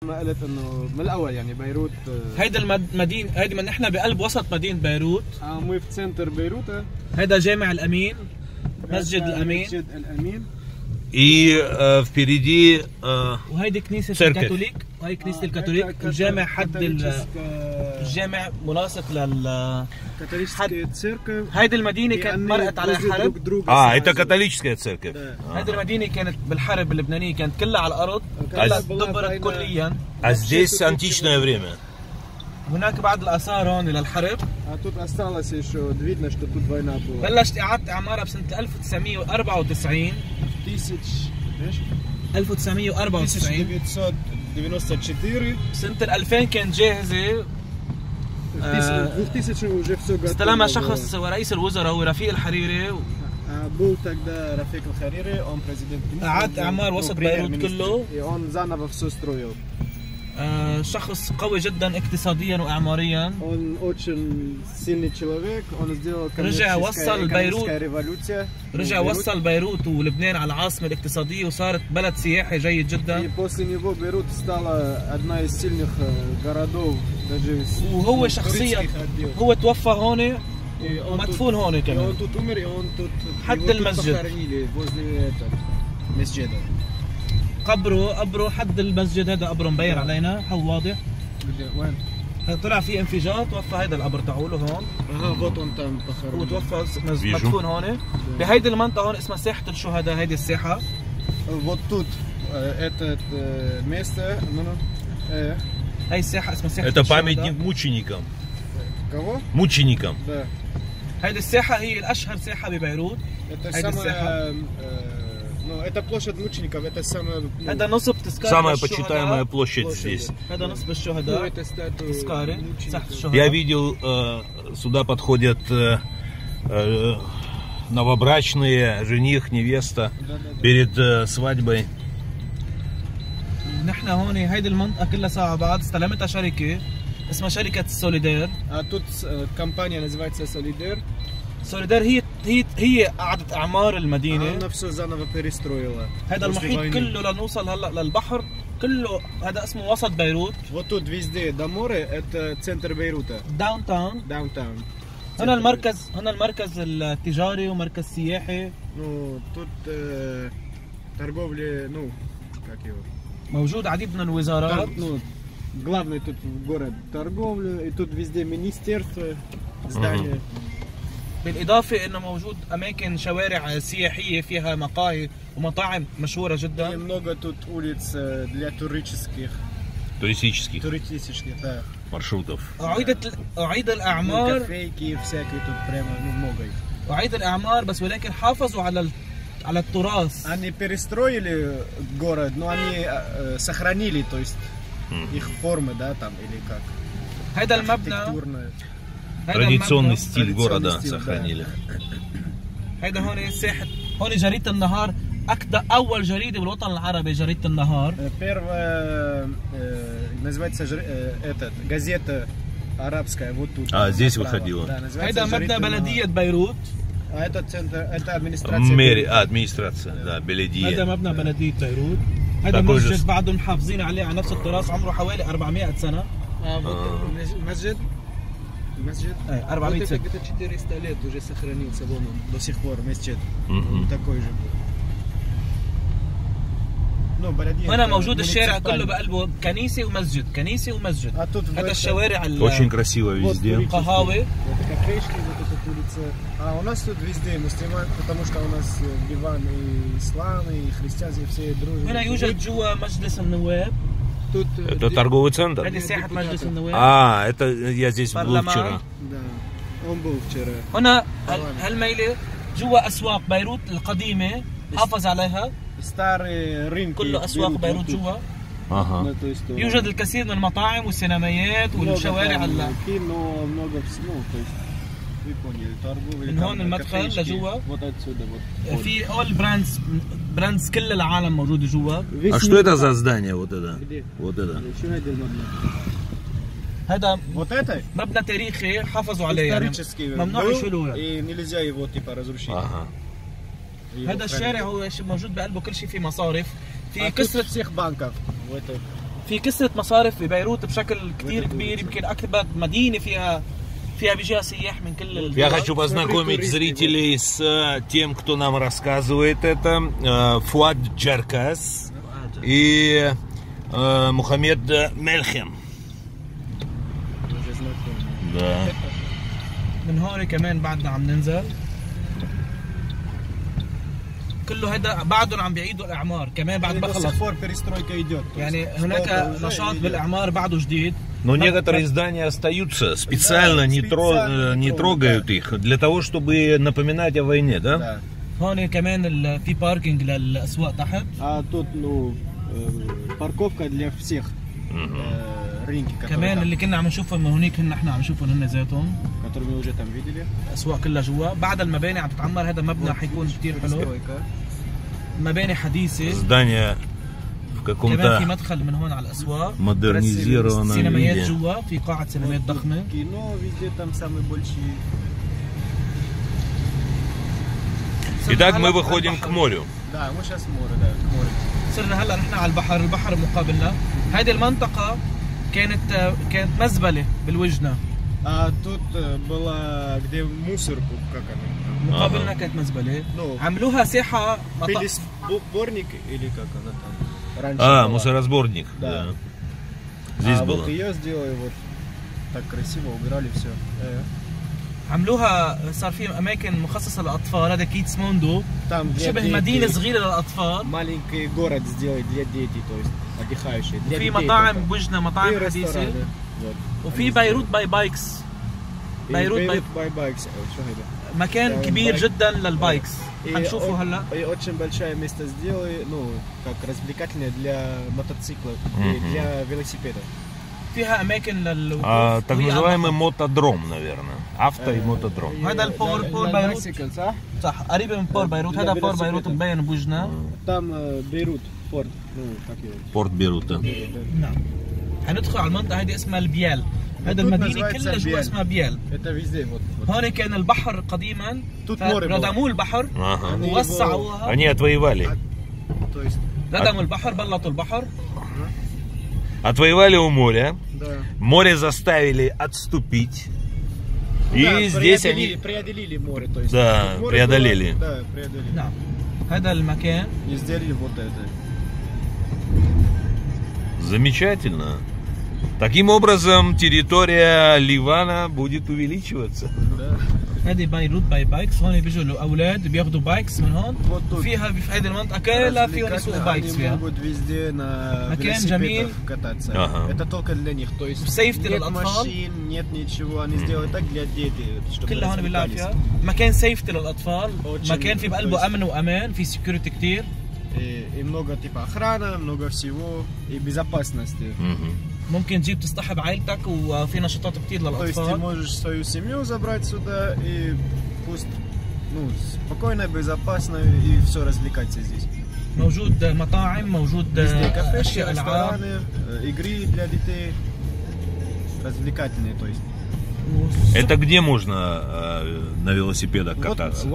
ما قلت انه من الاول يعني بيروت هيدا المدينه، هيدي من احنا بقلب وسط مدينه بيروت. موي في سنتر بيروت. هيدا جامع الامين، مسجد الامين. مسجد الامين. И впереди وهيدي كنيسه الكاثوليك، وهي كنيسه الكاثوليك. الجامع حد الجامع ملاصق لل كاثوليكية церковь. هيدي المدينة كانت مرقت على الحرب. это католическая церковь. هيدي المدينة كانت بالحرب اللبنانية كانت كلها على الأرض، كلها دبرت كليا. А здесь античное время. هناك بعض الآثار هون للحرب. тут осталось еще, видно, что тут война была. بلشت إعادة إعمارها بسنة 1994. 1994. سنة 2000 كانت جاهزة. в 2000 уже все готово. استلمها شخص ورئيس الوزراء هو رفيق الحريري. был тогда Рафик الحريري, он президент. إعادة إعمار وسط بيروت كله. И он заново все строил. شخص قوي جدا اقتصاديا واعماريا. Он очень сильный человек. Он сделал رجع وصل بيروت. ريفولوция. رجع وصل بيروت ولبنان على العاصمة الاقتصادية وصارت بلد سياحي جيد جدا. И после него Бейрут стала одна из сильных городов. даже وهو شخصيا هو توفى هون ومدفون هون كمان. он тут умер, и он тут حد المسجد. похоронили возле مسجدا. قبره حد المسجد. هذا قبره مبين علينا، هو واضح. وين؟ طلع في انفجار توفى. هيدا القبر تاعوله هون. вот он там похоронен. هو توفى مدفون هون بهيدي المنطقة هون اسمها ساحة الشهداء. هيدي الساحة. вот тут это место. هاي الساحة اسمها ساحة Это الشهداء. памятник мученикам. Кого? Мученикам. Да. هيدي الساحة هي الأشهر ساحة ببيروت. Это هيدي самая, الساحة. ну, это площадь мучеников, это самая. هذا نصب تذكار Самая الشهداء. почитаемая площадь здесь. هذا نصب الشهداء. это статуя تذكاري ساحة Я الشهداء. видел, сюда подходят новобрачные, жених, невеста перед свадьбой. نحن هون هيدي المنطقة كلها ساعة بعض. استلمتها شركة اسمها شركة سوليدير. А тут компания называется Solidar. سوليدير هي إعادة إعمار المدينة. Она все заново перестроила. هذا المحيط كله لنوصل هلا للبحر كله. هذا اسمه وسط بيروت. Вот тут везде до моря, это центр Бейрута. داون تاون. Downtown. هنا المركز التجاري ومركز سياحي. Ну, тут торговля, ну, как его? موجود عديد من الوزارات. Ну, главный тут город торговля, и тут везде министерство, здания. بالإضافة إنه موجود أماكن شوارع سياحية فيها مقاهي ومطاعم مشهورة جدا. И много тут улиц для Туристических туристических, да. маршрутов. أعيد الأعمار. Кафейки всякие тут прямо, ну, много их. أعيد الأعمار بس ولكن حافظوا على التراث. Они перестроили город, но они сохранили, то есть их формы, да, там или как. هذا المبنى. Традиционный стиль города сохранили. هيدا هون ساحة. هون جريدة النهار. أول جريدة بالوطن العربي جريدة النهار. Первая называется газета арабская, вот тут. Здесь выходила. هيدا مبنى بلدية بيروت. Это центр, это администрация. Администрация, да, بلدية. هذا مبنى بلدية بيروت. هذا مسجد بعدهم محافظين عليه على نفس التراث، عمره حوالي 400 سنة. مسجد. Масджид? 400 вот это где-то 400 лет уже сохранился, вон он, до сих пор مسجد. такой же был. Ну, بلدية. هنا موجود الشارع كله بقلبه كنيسة ومسجد. هذا الشوارع Очень красиво везде. قهاوي. Это кафешки, вот эта улица. А у нас тут везде мусульман, потому что у нас Ливан и ислам, и христиане все дружат. هنا يوجد جوا مجلس النواب. Тут Это торговый центр? هذه ساحة مجلس النواب. Это я здесь был вчера. Да, он был вчера. هنا هالميلة جوا أسواق بيروت القديمة حافظ عليها. Старые рынки. كله أسواق بيروت جوا. يوجد الكثير من المطاعم والسينمايات والشوارع كينو много всего, то есть вы поняли, торговля. من هون المدخل لجوا. Вот отсюда вот. في all براندز كل العالم موجودة جوا. А что это за здание вот это? Вот это. شو هذا المبنى؟ هذا вот это مبنى تاريخي حافظوا عليه يعني ممنوع يشيلوه. и нельзя его типа разрушить. هذا الشارع هو موجود بقلبه كل شيء، في مصارف، في كسرة всех банков. في كثرة مصارف ببيروت بشكل كثير كبير، يمكن أكبر مدينة فيها بيجيها سياح من كل الدول. Я хочу познакомить зрителей с тем, кто нам рассказывает это. Фуад Джеркас и Мухаммед Мельхем. Да. من هون كمان بعدنا عم ننزل. كله هذا بعدهم عم بيعيدوا الإعمار كمان بعد ما خلص. يعني هناك نشاط بالإعمار بعده جديد. Но некоторые здания остаются, специально не трогают их, для того, чтобы напоминать о войне, да? هون كمان في باركينج للأسواق تحت. Тут парковка для всех. Рынки. كمان اللي كنا عم نشوفهم من هونيك نحن عم نشوفهم هن ذاتهم. Которые мы уже там видели. الأسواق كلها جوا، بعد المباني عم تتعمر، هذا مبنى حيكون كثير حلو. مباني حديثة. Здание в كمان في каком-то مدخل من هون على الأسواق. модернизированном سينمايات виде. جوا، في قاعة سينمايات ضخمة. Кино везде там самые большие. Итак, мы выходим к морю. Да, мы сейчас море, да, к морю. صرنا هلا نحن على البحر، البحر مقابلنا. هذه المنطقة كانت مزبلة بالوجنة. Тут была где мусорку, как она? مقابلنا كانت مزبلة. عملوها ساحة сборник или как она там? Раньше мусоросборник. Да. Здесь было. Вот ее сделали, вот так красиво убирали все. عملوها صار في اماكن مخصصه للاطفال، هذا كيدز موندو شبه مدينه صغيره للاطفال. маленький город сделали для детей, то есть отдыхающие. في مطاعم بوجنا، مطاعم حديثه. وفي بيروت باي بايكس. بيروت باي بايكس مكان كبير جدا للبايكس. حنشوفه هلا. И очень большое место сделали, ну, как развлекательное для мотоциклов и для велосипедов. فيها اماكن так называемый мотодром, наверное. Авто и мотодром. هذا البور بيروت صح، قريب من بور بيروت. هذا بور بيروت مبين بوجنا. Там Бейрут, порт, ну, как его? Порт Бейрута. نعم. حندخل على المنطقة هذه اسمها البيال. هذا المدينة كلها جوا اسمها بيال. Это везде вот. هون كان البحر قديما، ردموا البحر ووسعوها. Они отвоевали. ردموا البحر، بلطوا البحر. Отвоевали у моря. Да. Море заставили отступить. И здесь они преодолели море, то есть. Да, преодолели. Да, преодолели. نعم. هذا المكان. И сделали вот это. Замечательно. Таким образом, территория Ливана будет увеличиваться. Да. هذه بيروت باي بايكس. هون بيجوا الاولاد بياخذوا بايكس من هون. فيها في هذه المنطقه كلها فيهم يسوقوا بايكس فيها. مكان جميل. Это только для них, то есть. سيفتي нет للاطفال. машин, нет ничего, они сделали так для детей, чтобы كلها هون بنلعب فيها. مكان سيفتي للاطفال. مكان في بقلبه امن وامان، في سكيورتي كثير. И много типа охраны, много всего и безопасности. ممكن تجيب تصطحب عائلتك، وفي نشاطات كثير То есть ты للاطفال. можешь свою семью забрать сюда и пусть, ну, спокойно, безопасно и все развлекаться здесь. موجود مطاعم، موجود Везде кафешки, اشياء العاب. рестораны, игры для детей, развлекательные, то есть. Это где можно на велосипедах кататься?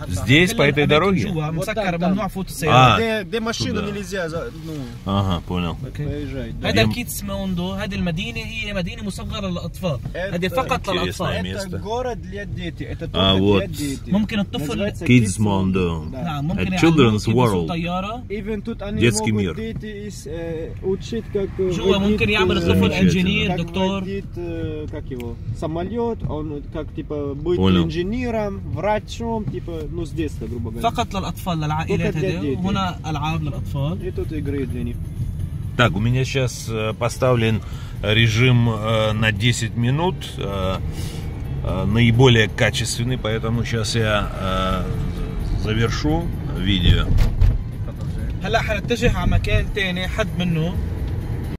Здесь, по этой дороге? مسكر، ممنوع فوت السيارات. Где машину нельзя, ну, Ага, понял. проезжать. да. هذا كيدز موندو. هذه المدينة هي مدينة مصغرة للأطفال. هذه فقط للأطفال. Это город для детей, это только вот. для детей. ممكن الطفل. Kids Mondo. نعم، ممكن Children's World. طيارة. Even тут они Детский могут мир. дети учить, как جوا ممكن يعمل الطفل انجينير، как دكتور. водить, как его, самолет, он как типа быть Понял. инженером, врачом, типа, ну с детства, грубо говоря. فقط للأطفال، للعائلات. هذه هنا ألعاب للأطفال. И тут игры для них. Так, у меня сейчас поставлен режим на 10 минут, наиболее качественный, поэтому сейчас я завершу видео. هلا حنتجه على مكان ثاني حد منه.